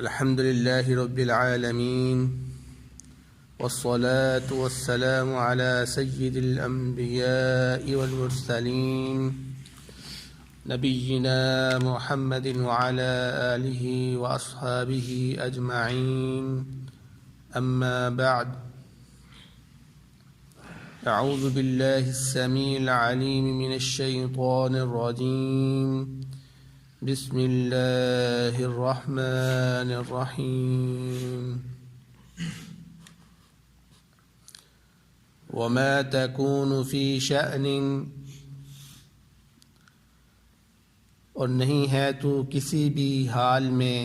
الحمد لله رب العالمين والصلاة والسلام على سيد الأنبياء والمرسلين نبينا محمد وعلى آله وأصحابه أجمعين أما بعد أعوذ بالله السميع العليم من الشيطان الرجيم بسم الله الرحمن الرحيم وما تكون في شأن اور نہیں ہے تو کسی بھی حال میں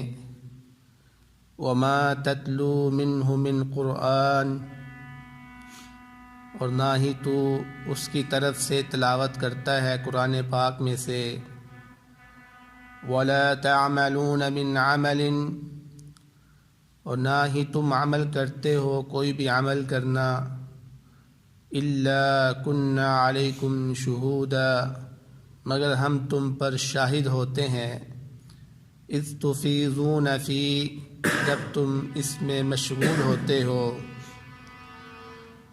وما تتلو منه من قرآن اور نہ ہی تو اس کی طرف سے تلاوت کرتا ہے قرآن پاک میں سے ولا تعملون من عمل اور نہ ہی تم عمل کرتے ہو کوئی بھی عمل کرنا الا كنا علیکم شہودا مگر ہم تم پر شاہد ہوتے ہیں اذ تفیضون فی جب تم اس میں مشغول ہوتے ہو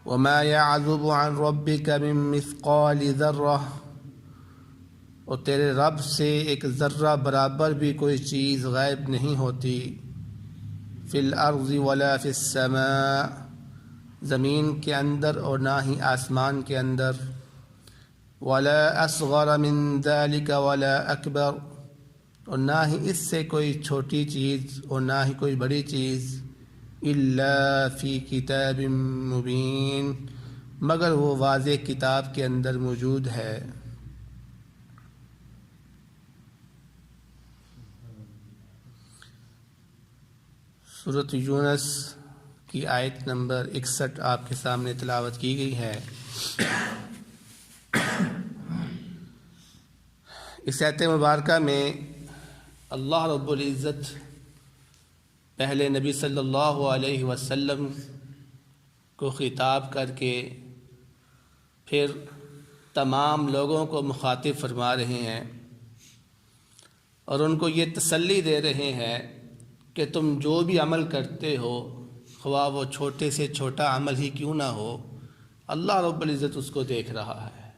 وما يعزب عن ربك من مثقال ذرة اور تیرے رب سے ایک ذرہ برابر بھی کوئی چیز غائب نہیں ہوتی فی الارض ولا فی السماء زمین کے اندر اور نہ ہی آسمان کے اندر ولا اصغر من ذلك ولا اکبر اور نہ ہی اس سے کوئی چھوٹی چیز اور نہ ہی کوئی بڑی چیز الا فی کتاب مبین مگر وہ واضح کتاب کے اندر موجود ہے سورۃ یونس کی آیت نمبر 61 آپ کے سامنے تلاوت کی گئی ہے۔ اس آیت مبارکہ میں اللہ رب العزت پہلے نبی صلی اللہ علیہ وسلم کو خطاب کر کے پھر تمام لوگوں کو مخاطب فرما رہے ہیں اور ان کو یہ تسلی دے رہے ہیں کہ تم جو بھی عمل کرتے ہو خواہ وہ چھوٹے سے چھوٹا عمل ہی کیوں نہ ہو اللہ رب العزت اس کو دیکھ رہا ہے۔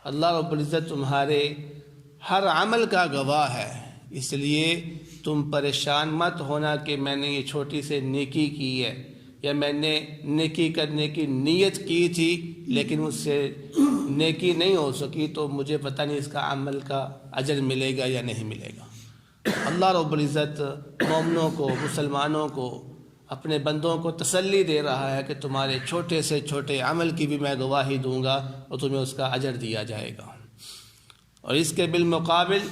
اللہ رب العزت تمہارے ہر عمل کا گواہ ہے، اس لیے تم پریشان مت ہونا کہ میں نے یہ چھوٹی سے نیکی کی ہے یا میں نے نیکی کرنے کی نیت کی تھی لیکن مجھ سے نیکی نہیں ہو سکی تو مجھے پتہ نہیں اس کا عمل کا اجر ملے گا یا نہیں ملے گا۔ اللہ رب العزت مومنوں کو مسلمانوں کو اپنے بندوں کو تسلی دے رہا ہے کہ تمہارے چھوٹے سے چھوٹے عمل کی بھی میں گواہی دوں گا اور تمہیں اس کا اجر دیا جائے گا۔ اور اس کے بالمقابل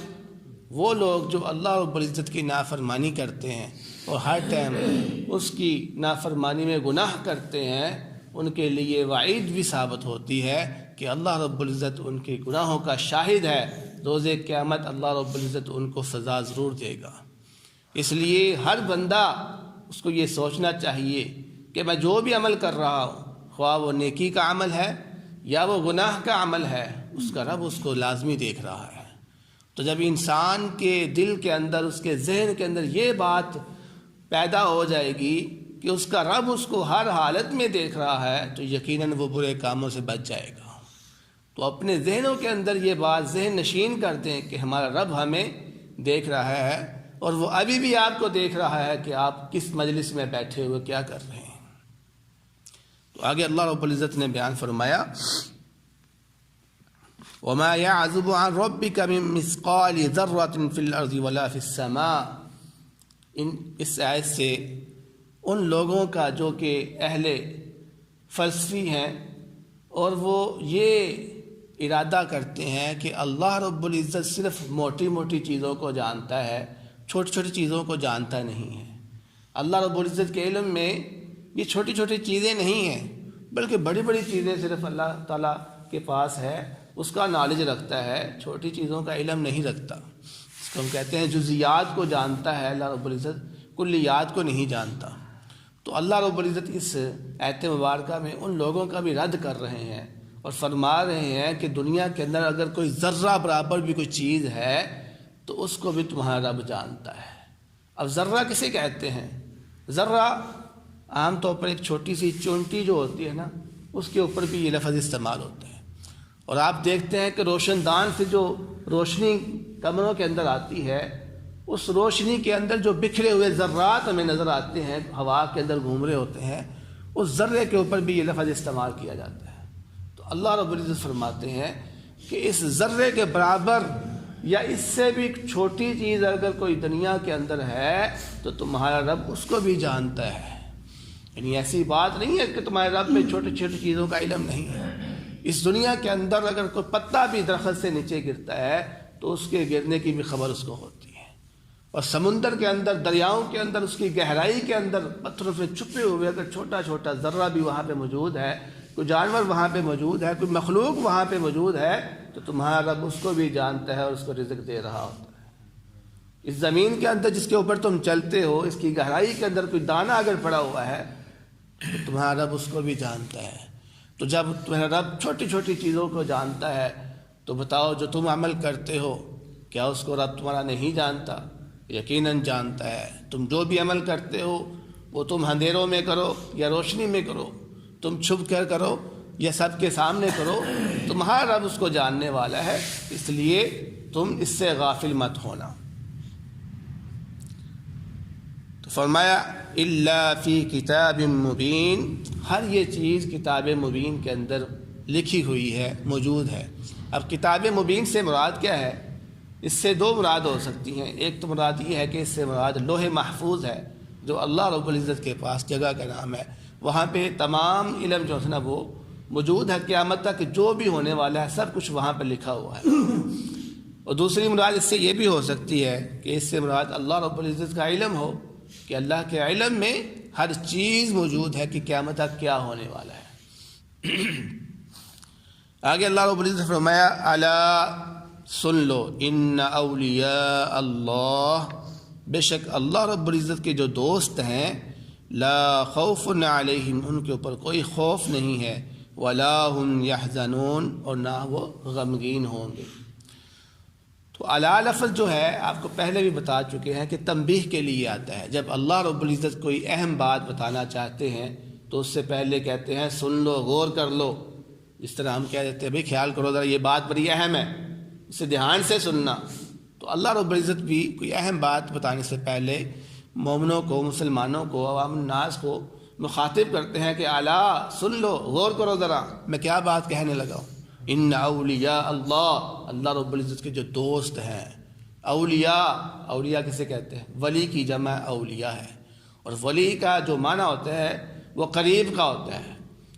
وہ لوگ جو اللہ رب العزت کی نافرمانی کرتے ہیں اور ہر ٹائم اس کی نافرمانی میں گناہ کرتے ہیں ان کے لیے وعید بھی ثابت ہوتی ہے کہ اللہ رب العزت ان کے گناہوں کا شاہد ہے، روز قیامت اللہ رب العزت ان کو سزا ضرور دے گا۔ اس لیے ہر بندہ اس کو یہ سوچنا چاہیے کہ میں جو بھی عمل کر رہا ہوں خواہ وہ نیکی کا عمل ہے یا وہ گناہ کا عمل ہے اس کا رب اس کو لازمی دیکھ رہا ہے۔ تو جب انسان کے دل کے اندر اس کے ذہن کے اندر یہ بات پیدا ہو جائے گی کہ اس کا رب اس کو ہر حالت میں دیکھ رہا ہے تو یقیناً وہ برے کاموں سے بچ جائے گا۔ تو اپنے ذہنوں کے اندر یہ بات ذہن نشین کر دیں کہ ہمارا رب ہمیں دیکھ رہا ہے اور وہ ابھی بھی آپ کو دیکھ رہا ہے کہ آپ کس مجلس میں بیٹھے ہوئے کیا کر رہے ہیں۔ تو آگے اللہ رب العزت نے بیان فرمایا وَمَا يَعْزُبُ عَنْ رَبِّكَ مِن مِّثْقَالِ ذَرَّةٍ فِي الْأَرْضِ وَلَا فِي السَّمَاءِ اس آیت سے ان لوگوں کا جو کہ اہل فلسفی ہیں اور وہ یہ ارادہ کرتے ہیں کہ اللہ رب العزت صرف موٹی موٹی چیزوں کو جانتا ہے، چھوٹی چھوٹی چیزوں کو جانتا نہیں ہے۔ اللہ رب العزت کے علم میں یہ چھوٹی چھوٹی چیزیں نہیں ہیں بلکہ بڑی بڑی چیزیں صرف اللہ تعالیٰ کے پاس ہے، اس کا نالج رکھتا ہے، چھوٹی چیزوں کا علم نہیں رکھتا۔ اس کو ہم کہتے ہیں جزیات کو جانتا ہے اللہ رب العزت، کلیات کو نہیں جانتا۔ تو اللہ رب العزت اس آیت مبارکہ میں ان لوگوں کا بھی رد کر رہے ہیں اور فرما رہے ہیں کہ دنیا کے اندر اگر کوئی ذرہ برابر بھی کوئی چیز ہے تو اس کو بھی تمہارا رب جانتا ہے۔ اب ذرہ کسے کہتے ہیں؟ ذرہ عام طور پر ایک چھوٹی سی چونٹی جو ہوتی ہے نا، اس کے اوپر بھی یہ لفظ استعمال ہوتا ہے۔ اور آپ دیکھتے ہیں کہ روشن دان سے جو روشنی کمروں کے اندر آتی ہے، اس روشنی کے اندر جو بکھرے ہوئے ذرات ہمیں نظر آتے ہیں، ہوا کے اندر گھوم رہے ہوتے ہیں، اس ذرے کے اوپر بھی یہ لفظ استعمال کیا جاتا ہے۔ تو اللہ رب العزت فرماتے ہیں کہ اس ذرے کے برابر یا اس سے بھی چھوٹی چیز اگر کوئی دنیا کے اندر ہے تو تمہارا رب اس کو بھی جانتا ہے۔ یعنی ایسی بات نہیں ہے کہ تمہارے رب میں چھوٹی چھوٹی چیزوں کا علم نہیں ہے۔ اس دنیا کے اندر اگر کوئی پتا بھی درخت سے نیچے گرتا ہے تو اس کے گرنے کی بھی خبر اس کو ہوتی ہے، اور سمندر کے اندر، دریاؤں کے اندر، اس کی گہرائی کے اندر پتھروں سے چھپے ہوئے اگر چھوٹا چھوٹا ذرہ بھی وہاں پہ موجود ہے، کوئی جانور وہاں پہ موجود ہے، کوئی مخلوق وہاں پہ موجود ہے، تو تمہارا رب اس کو بھی جانتا ہے اور اس کو رزق دے رہا ہوتا ہے۔ اس زمین کے اندر جس کے اوپر تم چلتے ہو، اس کی گہرائی کے اندر کوئی دانہ اگر پڑا ہوا ہے تو تمہارا رب اس کو بھی جانتا ہے۔ تو جب تمہارا رب چھوٹی چھوٹی چیزوں کو جانتا ہے تو بتاؤ جو تم عمل کرتے ہو کیا اس کو رب تمہارا نہیں جانتا؟ یقیناً جانتا ہے۔ تم جو بھی عمل کرتے ہو وہ تم اندھیروں میں کرو یا روشنی میں کرو، تم چھپ کر کرو یا سب کے سامنے کرو، تمہارا رب اس کو جاننے والا ہے، اس لیے تم اس سے غافل مت ہونا۔ تو فرمایا الا فی کتاب مبین، ہر یہ چیز کتاب مبین کے اندر لکھی ہوئی ہے، موجود ہے۔ اب کتاب مبین سے مراد کیا ہے؟ اس سے دو مراد ہو سکتی ہیں۔ ایک تو مراد یہ ہے کہ اس سے مراد لوح محفوظ ہے، جو اللہ رب العزت کے پاس جگہ کا نام ہے، وہاں پہ تمام علم جو ہے نا وہ موجود ہے، قیامت تک جو بھی ہونے والا ہے سب کچھ وہاں پہ لکھا ہوا ہے۔ اور دوسری مراد اس سے یہ بھی ہو سکتی ہے کہ اس سے مراد اللہ رب العزت کا علم ہو، کہ اللہ کے علم میں ہر چیز موجود ہے کہ قیامت تک کیا ہونے والا ہے۔ آگے اللہ رب العزت فرمایا الا سن لو ان اولیاء اللہ، بے شک اللہ رب العزت کے جو دوست ہیں، لا خوف علیہم، ان کے اوپر کوئی خوف نہیں ہے، ولا هم يحزنون، اور نہ وہ غمگین ہوں گے۔ تو الا لفظ جو ہے آپ کو پہلے بھی بتا چکے ہیں کہ تنبیہ کے لیے آتا ہے۔ جب اللہ رب العزت کوئی اہم بات بتانا چاہتے ہیں تو اس سے پہلے کہتے ہیں سن لو، غور کر لو۔ جس طرح ہم کہہ دیتے ہیں بھئی خیال کرو ذرا، یہ بات بڑی اہم ہے، اسے دھیان سے سننا۔ تو اللہ رب العزت بھی کوئی اہم بات بتانے سے پہلے مومنوں کو، مسلمانوں کو، عوام الناس کو مخاطب کرتے ہیں کہ الا سن لو، غور کرو ذرا، میں کیا بات کہنے لگا ہوں۔ ان اولیاء اللہ، اللہ رب العزت کے جو دوست ہیں۔ اولیاء، اولیاء کسے کہتے ہیں؟ ولی کی جمع اولیاء ہے، اور ولی کا جو معنی ہوتا ہے وہ قریب کا ہوتا ہے،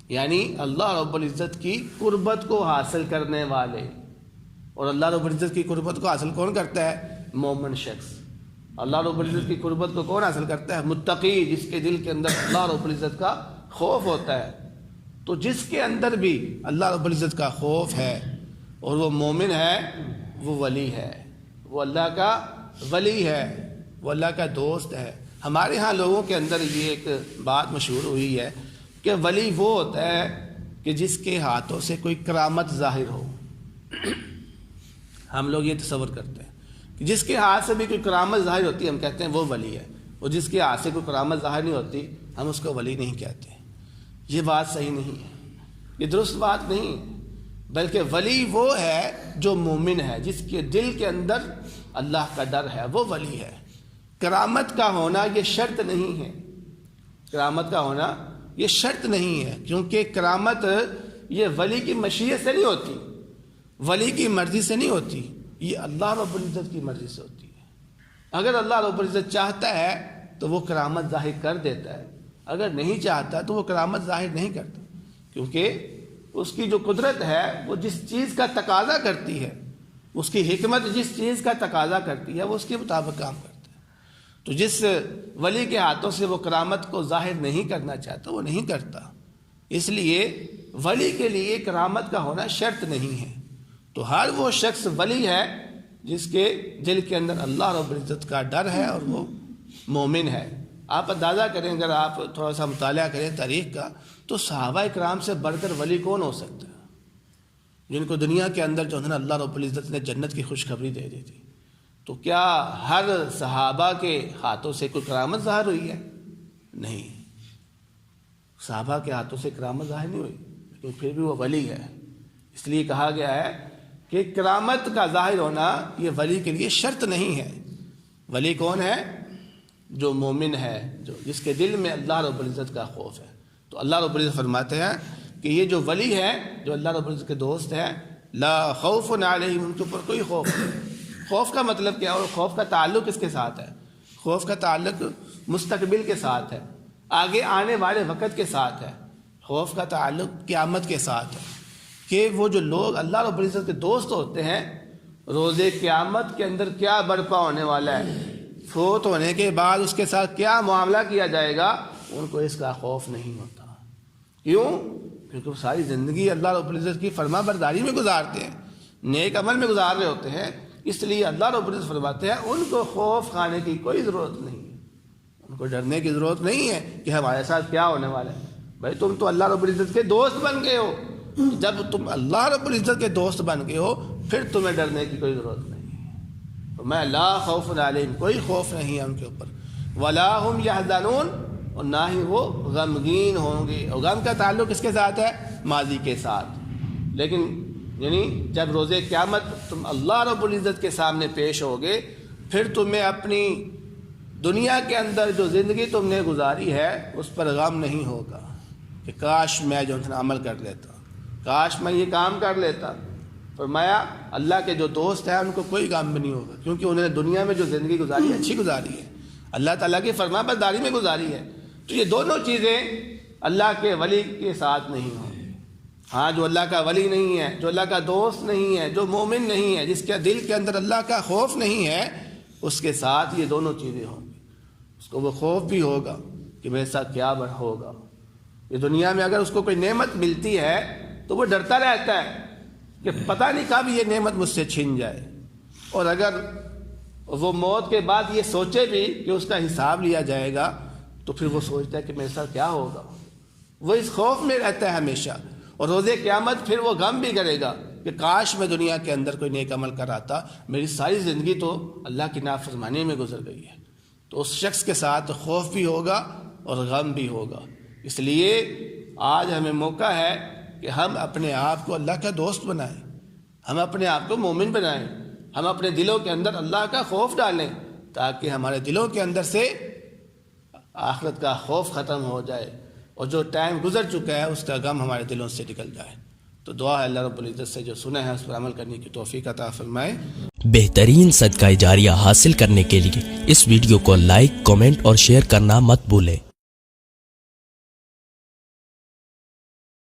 یعنی اللہ رب العزت کی قربت کو حاصل کرنے والے۔ اور اللہ رب العزت کی قربت کو حاصل کون کرتا ہے؟ مومن شخص۔ اللہ رب العزت کی قربت کو کون حاصل کرتا ہے؟ متقی، جس کے دل کے اندر اللہ رب العزت کا خوف ہوتا ہے۔ تو جس کے اندر بھی اللہ رب العزت کا خوف ہے اور وہ مومن ہے، وہ ولی ہے، وہ اللہ کا ولی ہے، وہ اللہ کا دوست ہے۔ ہمارے ہاں لوگوں کے اندر یہ ایک بات مشہور ہوئی ہے کہ ولی وہ ہوتا ہے کہ جس کے ہاتھوں سے کوئی کرامت ظاہر ہو۔ ہم لوگ یہ تصور کرتے ہیں کہ جس کے ہاتھ سے بھی کوئی کرامت ظاہر ہوتی ہے ہم کہتے ہیں وہ ولی ہے، اور جس کے ہاتھ سے کوئی کرامت ظاہر نہیں ہوتی ہم اس کو ولی نہیں کہتے۔ یہ بات صحیح نہیں ہے، یہ درست بات نہیں ہے، بلکہ ولی وہ ہے جو مومن ہے، جس کے دل کے اندر اللہ کا ڈر ہے، وہ ولی ہے۔ کرامت کا ہونا یہ شرط نہیں ہے، کرامت کا ہونا یہ شرط نہیں ہے، کیونکہ کرامت یہ ولی کی مشیت سے نہیں ہوتی، ولی کی مرضی سے نہیں ہوتی، یہ اللہ رب العزت کی مرضی سے ہوتی ہے۔ اگر اللہ رب العزت چاہتا ہے تو وہ کرامت ظاہر کر دیتا ہے، اگر نہیں چاہتا تو وہ کرامت ظاہر نہیں کرتا، کیونکہ اس کی جو قدرت ہے وہ جس چیز کا تقاضا کرتی ہے، اس کی حکمت جس چیز کا تقاضا کرتی ہے وہ اس کے مطابق کام کرتا ہے۔ تو جس ولی کے ہاتھوں سے وہ کرامت کو ظاہر نہیں کرنا چاہتا وہ نہیں کرتا، اس لیے ولی کے لیے کرامت کا ہونا شرط نہیں ہے۔ تو ہر وہ شخص ولی ہے جس کے دل کے اندر اللہ رب العزت کا ڈر ہے اور وہ مومن ہے۔ آپ اندازہ کریں، اگر آپ تھوڑا سا مطالعہ کریں تاریخ کا، تو صحابہ کرام سے بڑھ کر ولی کون ہو سکتا ہے، جن کو دنیا کے اندر جو ہے نا اللہ رب العزت نے جنت کی خوشخبری دے دی تھی۔ تو کیا ہر صحابہ کے ہاتھوں سے کوئی کرامت ظاہر ہوئی ہے؟ نہیں، صحابہ کے ہاتھوں سے کرامت ظاہر نہیں ہوئی، لیکن پھر بھی وہ ولی ہے۔ اس لیے کہا گیا ہے کہ کرامت کا ظاہر ہونا یہ ولی کے لیے شرط نہیں ہے۔ ولی کون ہے؟ جو مومن ہے، جس کے دل میں اللہ رب العزت کا خوف ہے۔ تو اللہ رب العزت فرماتے ہیں کہ یہ جو ولی ہے، جو اللہ رب العزت کے دوست ہیں، لا خوف علیہم، ان کے اوپر کوئی خوف نہیں۔ خوف کا مطلب کیا ہے؟ اور خوف کا تعلق کس کے ساتھ ہے؟ خوف کا تعلق مستقبل کے ساتھ ہے، آگے آنے والے وقت کے ساتھ ہے۔ خوف کا تعلق قیامت کے ساتھ ہے کہ وہ جو لوگ اللہ رب العزت کے دوست ہوتے ہیں، روز قیامت کے اندر کیا برپا ہونے والا ہے، فوت ہونے کے بعد اس کے ساتھ کیا معاملہ کیا جائے گا، ان کو اس کا خوف نہیں ہوتا۔ کیوں؟ کیونکہ وہ ساری زندگی اللہ رب العزت کی فرما برداری میں گزارتے ہیں، نیک عمل میں گزار رہے ہوتے ہیں، اس لیے اللہ رب العزت فرماتے ہیں ان کو خوف کھانے کی کوئی ضرورت نہیں ہے، ان کو ڈرنے کی ضرورت نہیں ہے کہ ہمارے ساتھ کیا ہونے والا ہے۔ بھائی تم تو اللہ رب العزت کے دوست بن گئے ہو، جب تم اللہ رب العزت کے دوست بن گئے ہو پھر تمہیں ڈرنے کی کوئی ضرورت نہیں ہے۔ میں لا خوف علیہم، کوئی خوف نہیں ہے ان کے اوپر، ولا ہم یحزنون، اور نہ ہی وہ غمگین ہوں گے۔ اور غم کا تعلق کس کے ساتھ ہے؟ ماضی کے ساتھ۔ لیکن یعنی جب روز قیامت تم اللہ رب العزت کے سامنے پیش ہوگے، پھر تمہیں اپنی دنیا کے اندر جو زندگی تم نے گزاری ہے اس پر غم نہیں ہوگا کہ کاش میں جو عمل کر لیتا، کاش میں یہ کام کر لیتا۔ فرمایا اللہ کے جو دوست ہیں ان کو کوئی غم بھی نہیں ہوگا، کیونکہ انہوں نے دنیا میں جو زندگی گزاری ہے اچھی گزاری ہے، اللہ تعالیٰ کی فرما برداری میں گزاری ہے۔ تو یہ دونوں چیزیں اللہ کے ولی کے ساتھ نہیں ہوں۔ ہاں، جو اللہ کا ولی نہیں ہے، جو اللہ کا دوست نہیں ہے، جو مومن نہیں ہے، جس کے دل کے اندر اللہ کا خوف نہیں ہے، اس کے ساتھ یہ دونوں چیزیں ہوں گی۔ اس کو وہ خوف بھی ہوگا کہ میرے ساتھ کیا ہوگا۔ یہ دنیا میں اگر اس کو کوئی نعمت ملتی ہے تو وہ ڈرتا رہتا ہے کہ پتہ نہیں کب یہ نعمت مجھ سے چھن جائے، اور اگر وہ موت کے بعد یہ سوچے بھی کہ اس کا حساب لیا جائے گا تو پھر وہ سوچتا ہے کہ میرے ساتھ کیا ہوگا۔ وہ اس خوف میں رہتا ہے ہمیشہ، اور روز قیامت پھر وہ غم بھی کرے گا کہ کاش میں دنیا کے اندر کوئی نیک عمل کر آتا، میری ساری زندگی تو اللہ کی نافرمانی میں گزر گئی ہے۔ تو اس شخص کے ساتھ خوف بھی ہوگا اور غم بھی ہوگا۔ اس لیے آج ہمیں موقع ہے کہ ہم اپنے آپ کو اللہ کا دوست بنائیں، ہم اپنے آپ کو مومن بنائیں، ہم اپنے دلوں کے اندر اللہ کا خوف ڈالیں تاکہ ہمارے دلوں کے اندر سے آخرت کا خوف ختم ہو جائے، اور جو ٹائم گزر چکا ہے اس کا غم ہمارے دلوں سے نکل جائے۔ تو دعا ہے اللہ رب العزت سے جو سنا ہے اس پر عمل کرنے کی توفیق عطا فرمائے۔ بہترین صدقہ جاریہ حاصل کرنے کے لیے اس ویڈیو کو لائک، کمنٹ اور شیئر کرنا مت بھولیں۔